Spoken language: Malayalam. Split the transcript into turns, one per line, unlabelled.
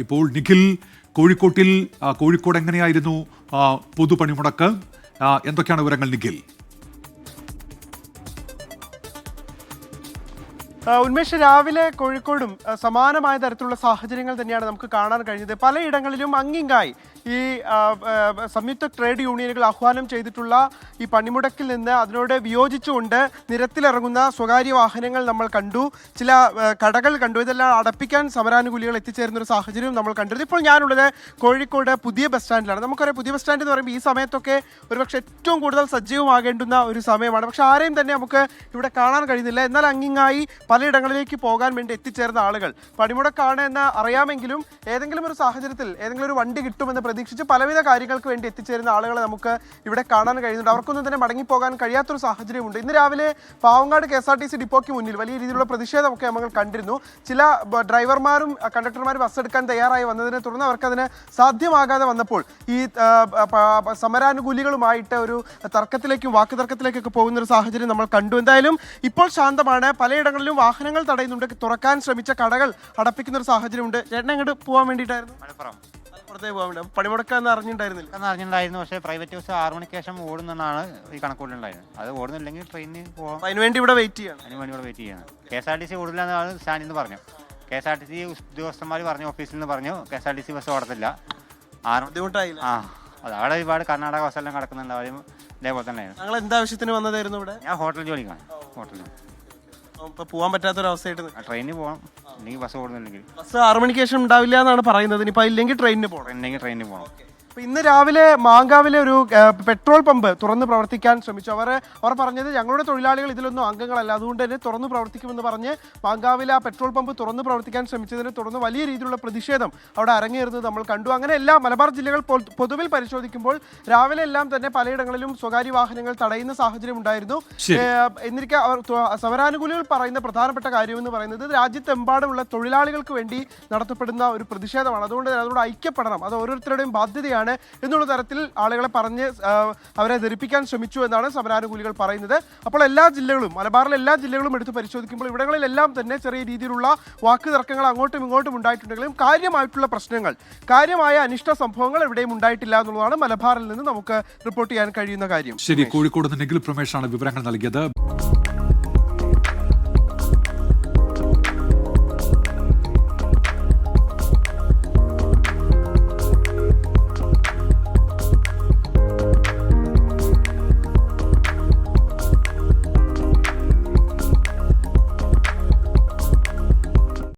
ഇപ്പോൾ നിഖിൽ കോഴിക്കോട്ടിൽ കോഴിക്കോട് എങ്ങനെയായിരുന്നു പൊതുപണിമുടക്ക്? എന്തൊക്കെയാണ് വിവരങ്ങൾ നിഖിൽ?
ഉന്മേഷ്, രാവിലെ കോഴിക്കോടും സമാനമായ തരത്തിലുള്ള സാഹചര്യങ്ങൾ തന്നെയാണ് നമുക്ക് കാണാൻ കഴിഞ്ഞത്. പലയിടങ്ങളിലും അങ്ങിങ്ങായി ഈ സംയുക്ത ട്രേഡ് യൂണിയനുകൾ ആഹ്വാനം ചെയ്തിട്ടുള്ള ഈ പണിമുടക്കിൽ നിന്ന് അതിനോട് വിയോജിച്ചുകൊണ്ട് നിരത്തിലിറങ്ങുന്ന സ്വകാര്യ വാഹനങ്ങൾ നമ്മൾ കണ്ടു, ചില കടകൾ കണ്ടു. ഇതെല്ലാം അടപ്പിക്കാൻ സമരാനുകൂലികൾ എത്തിച്ചേരുന്ന ഒരു സാഹചര്യം നമ്മൾ കണ്ടത്. ഇപ്പോൾ ഞാനുള്ളത് കോഴിക്കോട് പുതിയ ബസ് സ്റ്റാൻഡിലാണ്. നമുക്കറിയാം, പുതിയ ബസ് സ്റ്റാൻഡ് എന്ന് പറയുമ്പോൾ ഈ സമയത്തൊക്കെ ഒരുപക്ഷെ ഏറ്റവും കൂടുതൽ സജീവമാകേണ്ടുന്ന ഒരു സമയമാണ്. പക്ഷെ ആരെയും തന്നെ നമുക്ക് ഇവിടെ കാണാൻ കഴിയുന്നില്ല. എന്നാൽ അങ്ങിങ്ങായി പലയിടങ്ങളിലേക്ക് പോകാൻ വേണ്ടി എത്തിച്ചേർന്ന ആളുകൾ, പണിമുടക്കാണ് എന്ന് അറിയാമെങ്കിലും ഏതെങ്കിലും ഒരു സാഹചര്യത്തിൽ ഏതെങ്കിലും ഒരു വണ്ടി കിട്ടുമെന്ന് പ്രതീക്ഷിച്ച് പലവിധ കാര്യങ്ങൾക്ക് വേണ്ടി എത്തിച്ചേരുന്ന ആളുകളെ നമുക്ക് ഇവിടെ കാണാൻ കഴിയുന്നുണ്ട്. അവർക്കൊന്നും തന്നെ മടങ്ങിപ്പോകാൻ കഴിയാത്തൊരു സാഹചര്യമുണ്ട്. ഇന്ന് രാവിലെ പാവങ്ങാട് KSRTC ഡിപ്പോയ്ക്ക് മുന്നിൽ വലിയ രീതിയിലുള്ള പ്രതിഷേധമൊക്കെ നമ്മൾ കണ്ടിരുന്നു. ചില ഡ്രൈവർമാരും കണ്ടക്ടർമാരും ബസ് എടുക്കാൻ തയ്യാറായി വന്നതിനെ തുടർന്ന് അവർക്കതിന് സാധ്യമാകാതെ വന്നപ്പോൾ ഈ സമരാനുകൂലികളുമായിട്ട് ഒരു തർക്കത്തിലേക്കും വാക്കുതർക്കത്തിലേക്കൊക്കെ പോകുന്ന ഒരു സാഹചര്യം നമ്മൾ കണ്ടു. എന്തായാലും ഇപ്പോൾ ശാന്തമാണ്. പലയിടങ്ങളിലും വാഹനങ്ങൾ തടയുന്നുണ്ട്. തുറക്കാൻ ശ്രമിച്ച കടകൾ അടപ്പിക്കുന്ന ഒരു സാഹചര്യമുണ്ട്. ചേട്ടൻ എങ്ങോട്ട് പോകാൻ വേണ്ടിയിട്ടായിരുന്നു? മലപ്പുറത്തേക്ക് പോകാൻ വേണ്ടി. പണിമുടക്കാന്ന്
അറിഞ്ഞിട്ടുണ്ടായിരുന്നു. പക്ഷേ പ്രൈവറ്റ് ബസ് 6 മണിക്ക് ശേഷം ഓടുന്നതാണ് ഈ കണക്കൂടുണ്ടായിരുന്നത്. അത് ഓടുന്നില്ലെങ്കിൽ ട്രെയിനിന് പോകാം.
അതിനുവേണ്ടി ഇവിടെ വെയിറ്റ് ചെയ്യണം.
അതിനുവേണ്ടി ഇവിടെ വെയിറ്റ് ചെയ്യണം. KSRTC ഓടില്ലെന്നാണ് സ്റ്റാൻഡിൽ നിന്ന് പറഞ്ഞു. KSRTC ഉദ്യോഗസ്ഥന്മാർ പറഞ്ഞു, ഓഫീസിൽ നിന്ന് പറഞ്ഞു KSRTC ബസ് ഓടത്തില്ല.
ബുദ്ധിമുട്ടായില്ല.
അത് അവിടെ ഒരുപാട് കർണാടക ബസ്സെല്ലാം കിടക്കുന്നുണ്ട്. അവരും ഇതേപോലെ തന്നെയായിരുന്നു.
ഞങ്ങൾ എന്താവശ്യത്തിന് വന്നതായിരുന്നു ഇവിടെ?
ഞാൻ ഹോട്ടൽ ജോലിക്കാണ്. ഹോട്ടലിൽ
ഇപ്പൊ പോകാൻ പറ്റാത്തൊരവസ്ഥയായിട്ട്
ട്രെയിനിന് പോകണം, അല്ലെങ്കിൽ ബസ് ഓടുന്നില്ലെങ്കിൽ.
ബസ് 6 മണിക്ക് ശേഷം ഉണ്ടാവില്ല എന്നാണ് പറയുന്നത്. ഇനിയിപ്പോൾ ഇല്ലെങ്കിൽ ട്രെയിനിന് പോകണം.
ട്രെയിനിന് പോകണം.
ഇന്ന് രാവിലെ മാങ്കാവിലെ ഒരു പെട്രോൾ പമ്പ് തുറന്ന് പ്രവർത്തിക്കാൻ ശ്രമിച്ചു. അവർ പറഞ്ഞത് ഞങ്ങളുടെ തൊഴിലാളികൾ ഇതിലൊന്നും അംഗങ്ങളല്ല, അതുകൊണ്ട് തന്നെ തുറന്ന് പ്രവർത്തിക്കുമെന്ന് പറഞ്ഞ് മാങ്കാവിലെ ആ പെട്രോൾ പമ്പ് തുറന്ന് പ്രവർത്തിക്കാൻ ശ്രമിച്ചതിനെ തുടർന്ന് വലിയ രീതിയിലുള്ള പ്രതിഷേധം അവിടെ അരങ്ങേറുന്നത് നമ്മൾ കണ്ടു. അങ്ങനെ എല്ലാ മലബാർ ജില്ലകൾ പൊതുവിൽ പരിശോധിക്കുമ്പോൾ രാവിലെ എല്ലാം തന്നെ പലയിടങ്ങളിലും സ്വകാര്യ വാഹനങ്ങൾ തടയുന്ന സാഹചര്യം ഉണ്ടായിരുന്നു. എന്നിരിക്കെ സമരാനുകൂലികൾ പറയുന്ന പ്രധാനപ്പെട്ട കാര്യമെന്ന് പറയുന്നത് രാജ്യത്തെമ്പാടുമുള്ള തൊഴിലാളികൾക്ക് വേണ്ടി നടത്തപ്പെടുന്ന ഒരു പ്രതിഷേധമാണ്. അതുകൊണ്ട് അതോട് ഐക്യപ്പെടണം, അത് ഓരോരുത്തരുടെയും ബാധ്യതയാണ് എന്നുള്ള തരത്തിൽ ആളുകളെ പറഞ്ഞ് അവരെ ധരിപ്പിക്കാൻ ശ്രമിച്ചു എന്നാണ് സമരാനുകൂലികൾ പറയുന്നത്. അപ്പോൾ എല്ലാ ജില്ലകളും, മലബാറിലെ എല്ലാ ജില്ലകളും എടുത്ത് പരിശോധിക്കുമ്പോൾ ഇവിടങ്ങളിലെല്ലാം തന്നെ ചെറിയ രീതിയിലുള്ള വാക്ക് തർക്കങ്ങൾ അങ്ങോട്ടും ഇങ്ങോട്ടും ഉണ്ടായിട്ടുണ്ടെങ്കിലും കാര്യമായിട്ടുള്ള പ്രശ്നങ്ങൾ, കാര്യമായ അനിഷ്ട സംഭവങ്ങൾ എവിടെയും ഉണ്ടായിട്ടില്ല എന്നുള്ളതാണ് മലബാറിൽ നിന്ന് നമുക്ക് റിപ്പോർട്ട് ചെയ്യാൻ കഴിയുന്ന കാര്യം.
ശരി, കോഴിക്കോട് നിന്ന് നിഖിൽ പ്രമേഷാണ് വിവരങ്ങൾ നൽകിയത്.